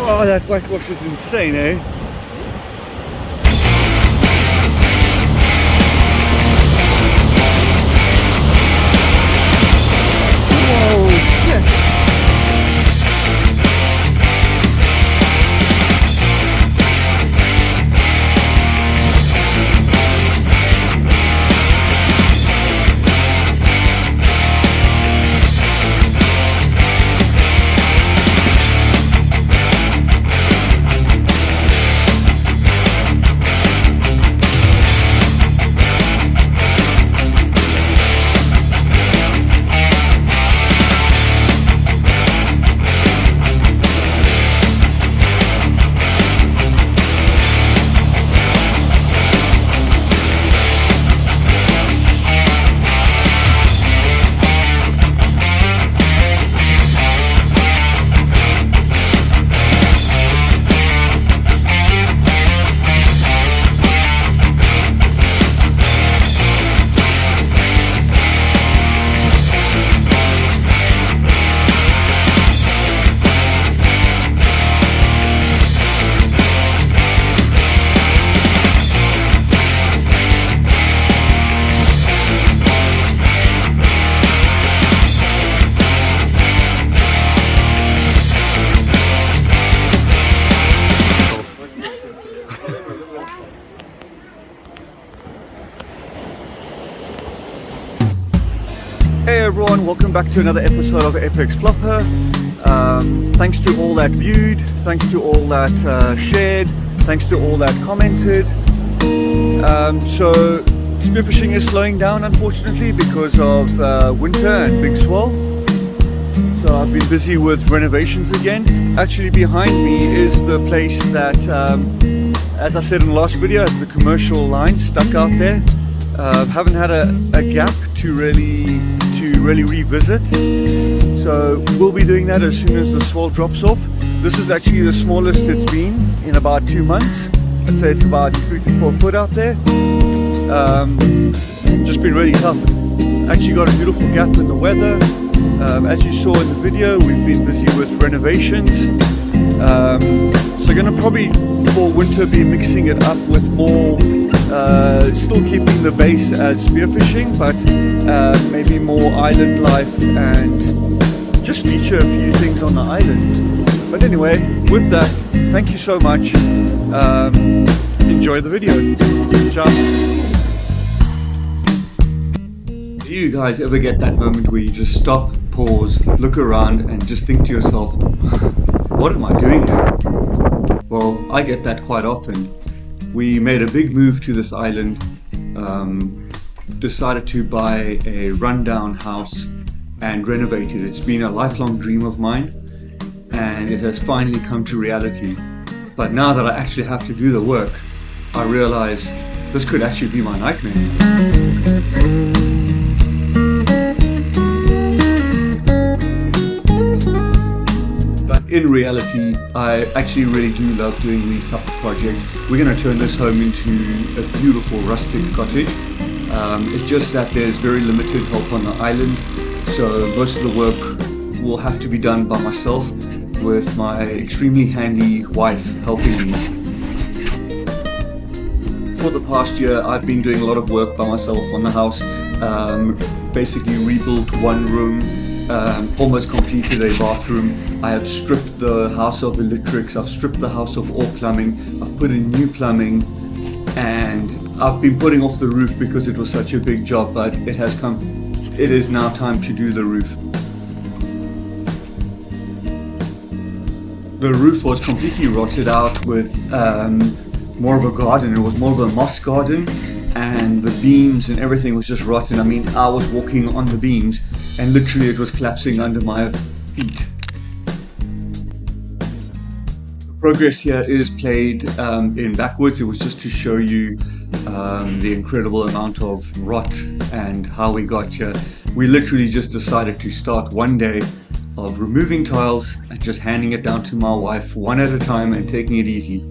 Oh, that whitewash is insane, eh? Whoa, shit! Hey everyone, welcome back to another episode of Apex Flopper. Thanks to all that viewed, thanks to all that shared, thanks to all that commented. So spearfishing is slowing down unfortunately because of winter and big swell. So I've been busy with renovations again. Actually behind me is the place that, as I said in the last video, has the commercial line stuck out there. Haven't had a gap to really revisit, so we'll be doing that as soon as the swell drops off. This is actually the smallest it's been in about 2 months. I'd say it's about 3 to 4 foot out there. Just been really tough. It's actually got a beautiful gap in the weather. As you saw in the video, we've been busy with renovations. So gonna probably for winter be mixing it up with more, still keeping the base as spearfishing, but maybe more island life and just feature a few things on the island. But anyway, with that, thank you so much. Enjoy the video. Ciao. Do you guys ever get that moment where you just stop, pause, look around and just think to yourself, what am I doing here? Well, I get that quite often. We made a big move to this island, decided to buy a rundown house and renovate it. It's been a lifelong dream of mine, and it has finally come to reality. But now that I actually have to do the work, I realize this could actually be my nightmare. In reality, I actually really do love doing these type of projects. We're going to turn this home into a beautiful rustic cottage. It's just that there's very limited help on the island, so most of the work will have to be done by myself, with my extremely handy wife helping me. For the past year, I've been doing a lot of work by myself on the house. Basically rebuilt one room, almost completed a bathroom. I have stripped the house of electrics, I've stripped the house of all plumbing, I've put in new plumbing, and I've been putting off the roof because it was such a big job, but it is now time to do the roof. The roof was completely rotted out with more of a garden. It was more of a moss garden, and the beams and everything was just rotten. I mean, I was walking on the beams and literally it was collapsing under my feet. The progress here is played in backwards. It was just to show you the incredible amount of rot and how we got here. We literally just decided to start one day of removing tiles and just handing it down to my wife one at a time and taking it easy.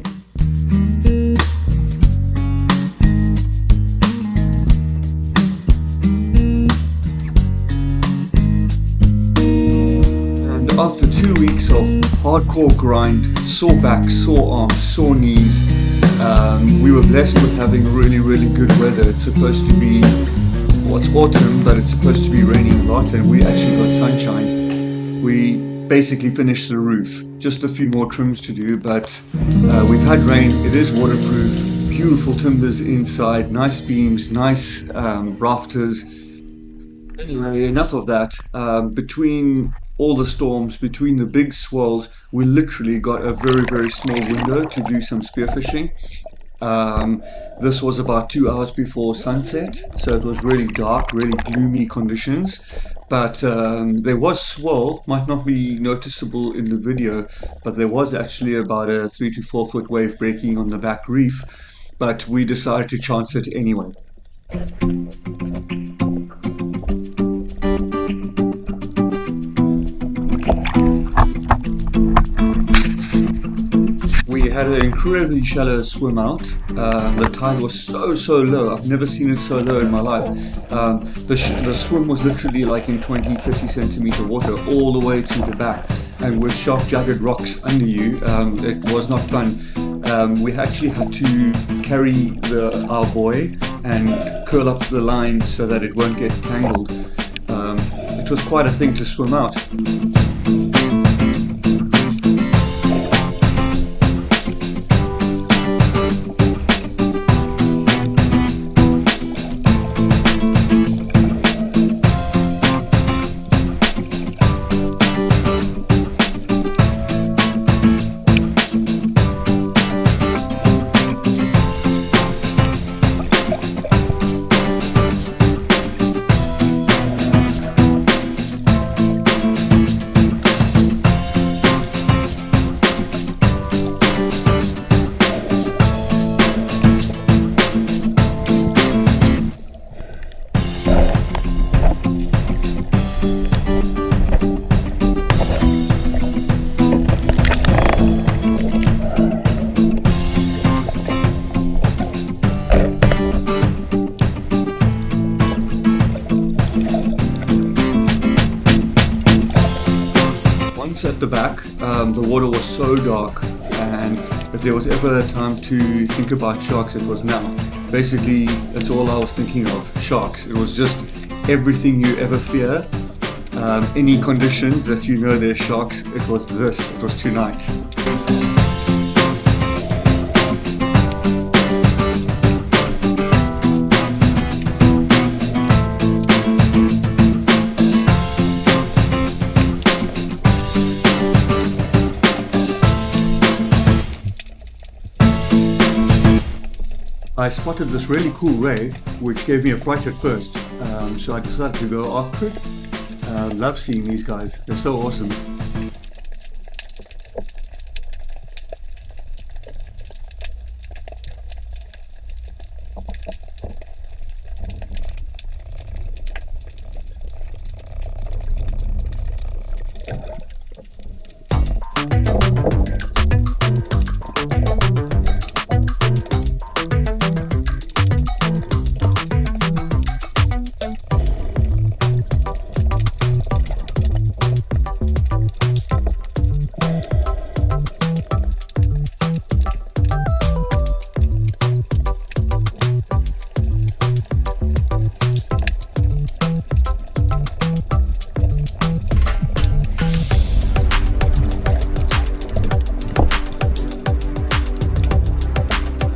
After 2 weeks of hardcore grind, sore back, sore arms, sore knees, we were blessed with having really good weather. It's supposed to be, well, it's autumn, but it's supposed to be raining a lot, and we actually got sunshine. We basically finished the roof, just a few more trims to do, but we've had rain. It is waterproof, beautiful timbers inside, nice beams, nice rafters. Anyway, enough of that. Between all the storms, between the big swells, we literally got a very small window to do some spearfishing. This was about 2 hours before sunset, so it was really dark, really gloomy conditions, but there was swell. Might not be noticeable in the video, but there was actually about a 3 to 4 foot wave breaking on the back reef, but we decided to chance it anyway. We had an incredibly shallow swim out. The tide was so low. I've never seen it so low in my life. The swim was literally like in 20-30 centimeter water all the way to the back, and with sharp jagged rocks under you. It was not fun. We actually had to carry our buoy and curl up the line so that it won't get tangled. It was quite a thing to swim out. At the back, the water was so dark, and if there was ever a time to think about sharks, it was now. Basically, that's all I was thinking of, sharks. It was just everything you ever fear, any conditions that you know there's sharks, it was tonight. I spotted this really cool ray, which gave me a fright at first. So I decided to go after it. Love seeing these guys, they're so awesome.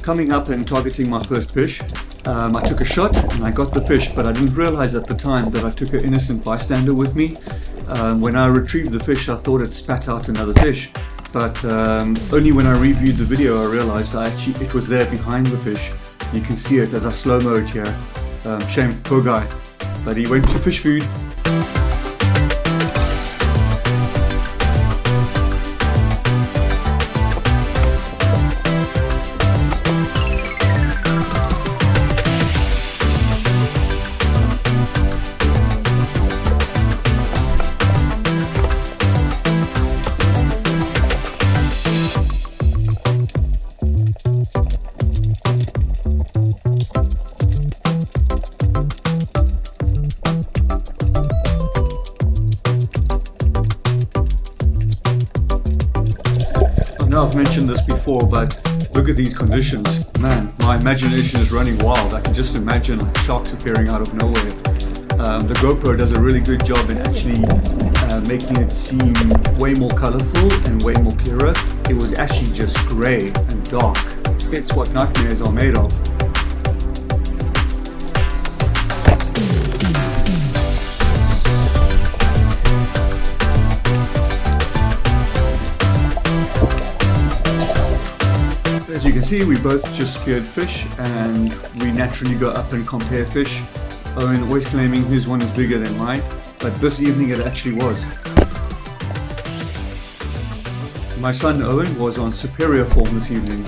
Coming up and targeting my first fish, I took a shot and I got the fish, but I didn't realize at the time that I took an innocent bystander with me. When I retrieved the fish, I thought it spat out another fish, but only when I reviewed the video I realized it was there behind the fish. You can see it as I slow-mo it here. Shame, poor guy, but he went to fish food. I've mentioned this before, but look at these conditions. Man, my imagination is running wild. I can just imagine like sharks appearing out of nowhere. The GoPro does a really good job in actually making it seem way more colorful and way more clearer. It was actually just gray and dark. It's what nightmares are made of. As you can see, we both just speared fish, and we naturally go up and compare fish. Owen always claiming his one is bigger than mine, but this evening it actually was. My son Owen was on superior form this evening.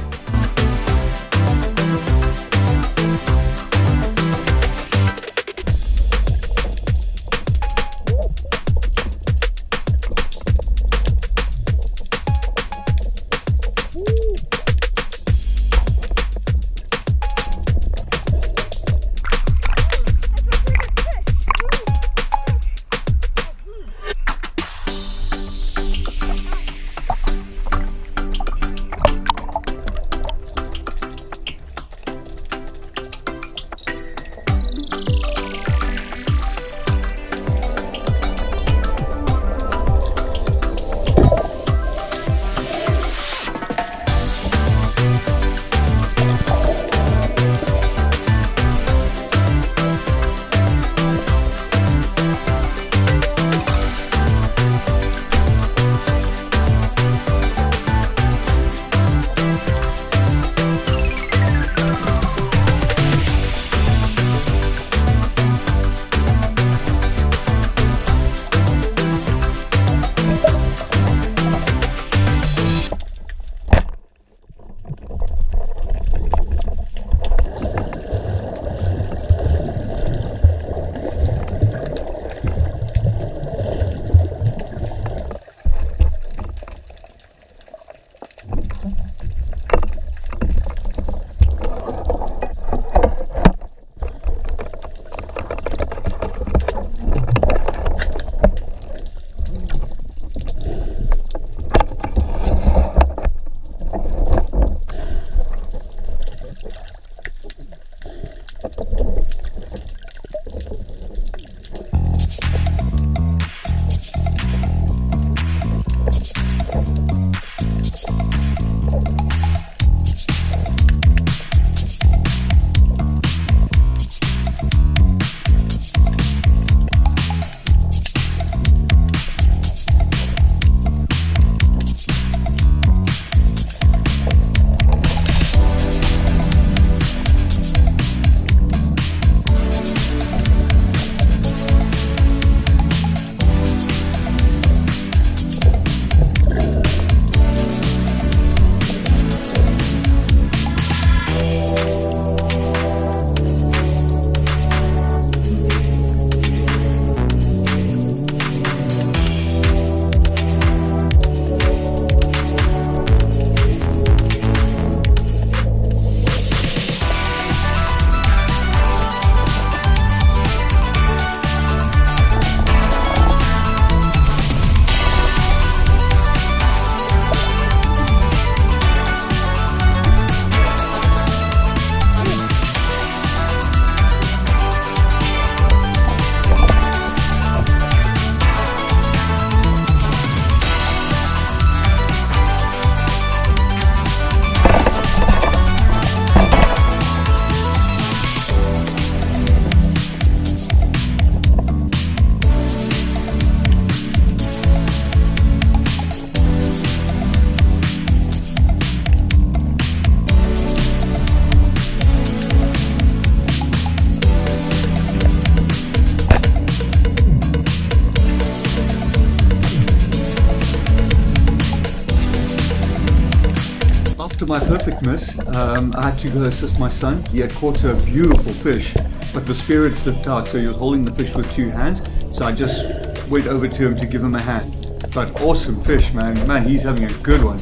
after my perfect miss, I had to go assist my son. He had caught a beautiful fish, but the spear had slipped out, so he was holding the fish with 2 hands. So I just went over to him to give him a hand. But awesome fish, man. Man, he's having a good one.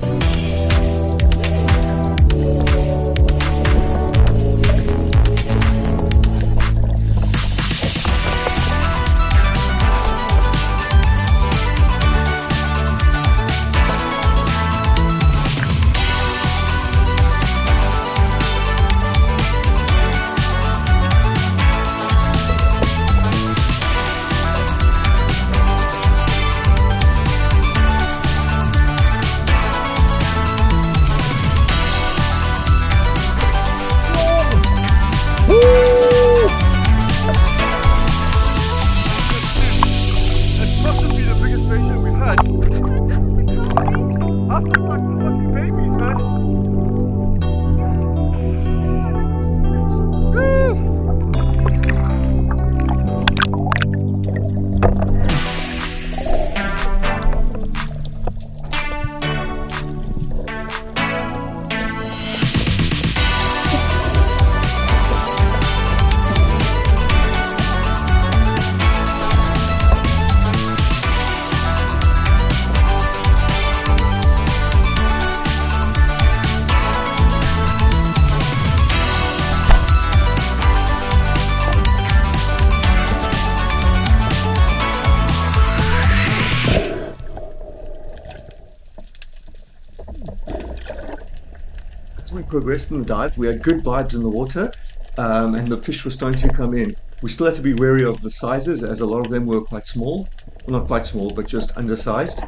As we progressed in the dive, we had good vibes in the water, and the fish were starting to come in. We still had to be wary of the sizes, as a lot of them were quite small. Well, not quite small, but just undersized.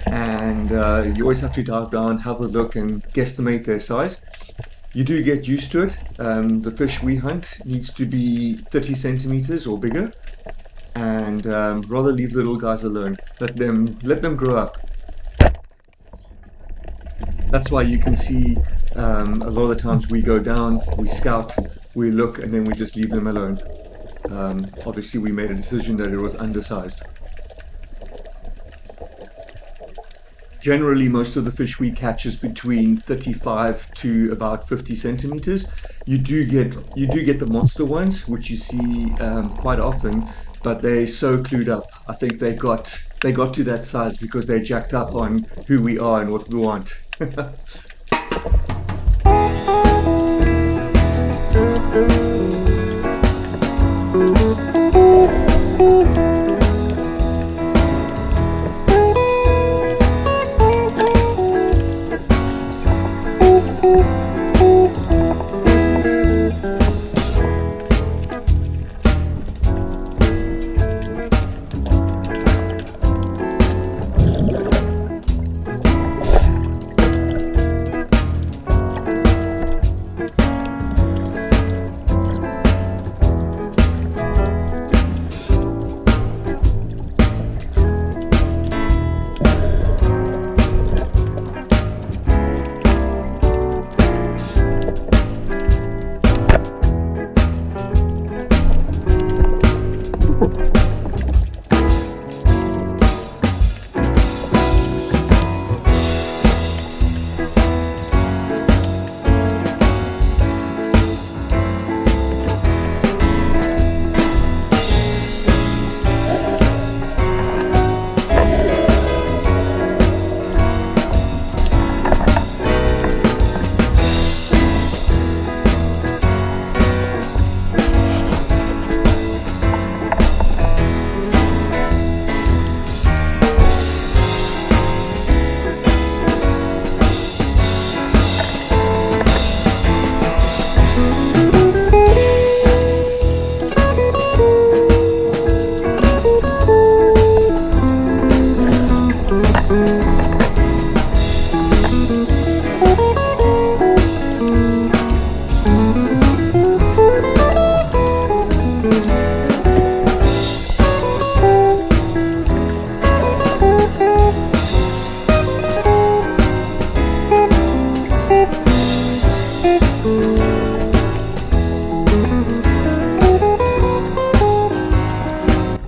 And you always have to dive down, have a look, and guesstimate their size. You do get used to it. The fish we hunt needs to be 30 centimeters or bigger, and rather leave the little guys alone. Let them grow up. That's why you can see a lot of the times we go down, we scout, we look, and then we just leave them alone. Obviously we made a decision that it was undersized. Generally most of the fish we catch is between 35 to about 50 centimeters. You do get the monster ones, which you see quite often, but they're so clued up. I think they got to that size because they're jacked up on who we are and what we want.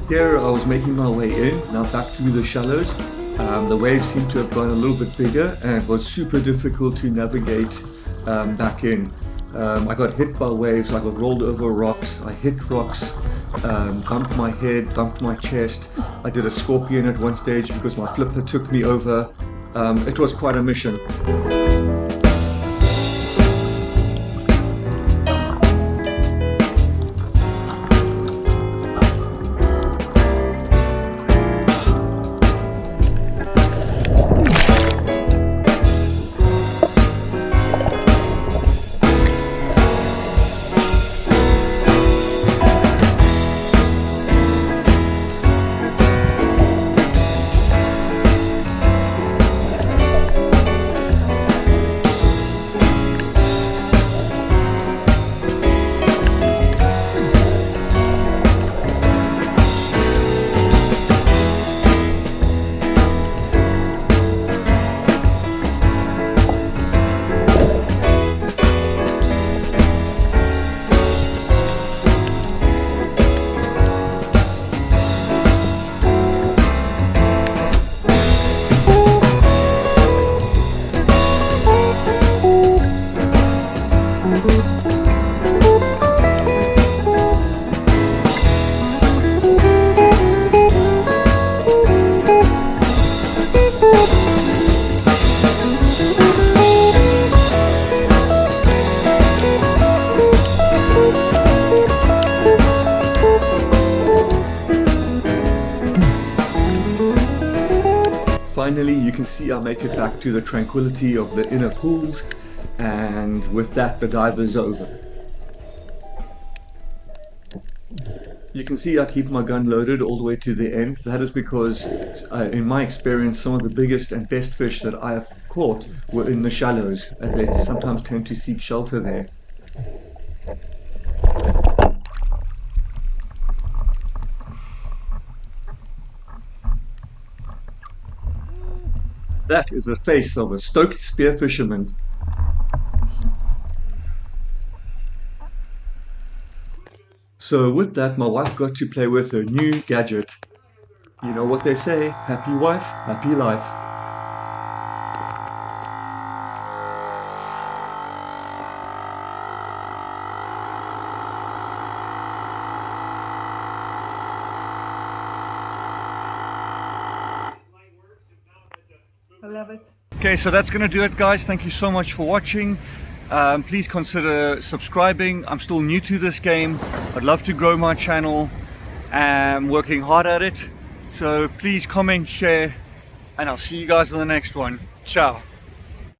Here I was making my way in, now back through the shallows. The waves seemed to have gone a little bit bigger and it was super difficult to navigate back in. I got hit by waves, I got rolled over rocks, I hit rocks, bumped my head, bumped my chest. I did a scorpion at one stage because my flipper took me over. It was quite a mission. Finally, you can see I make it back to the tranquility of the inner pools, and with that the dive is over. You can see I keep my gun loaded all the way to the end. That is because, in my experience, some of the biggest and best fish that I have caught were in the shallows, as they sometimes tend to seek shelter there. That is the face of a stoked spearfisherman. So with that, my wife got to play with her new gadget. You know what they say, happy wife, happy life. I love it. Okay, so that's gonna do it, guys. Thank you so much for watching. Please consider subscribing. I'm still new to this game. I'd love to grow my channel. I'm working hard at it. So please comment, share, and I'll see you guys in the next one. Ciao.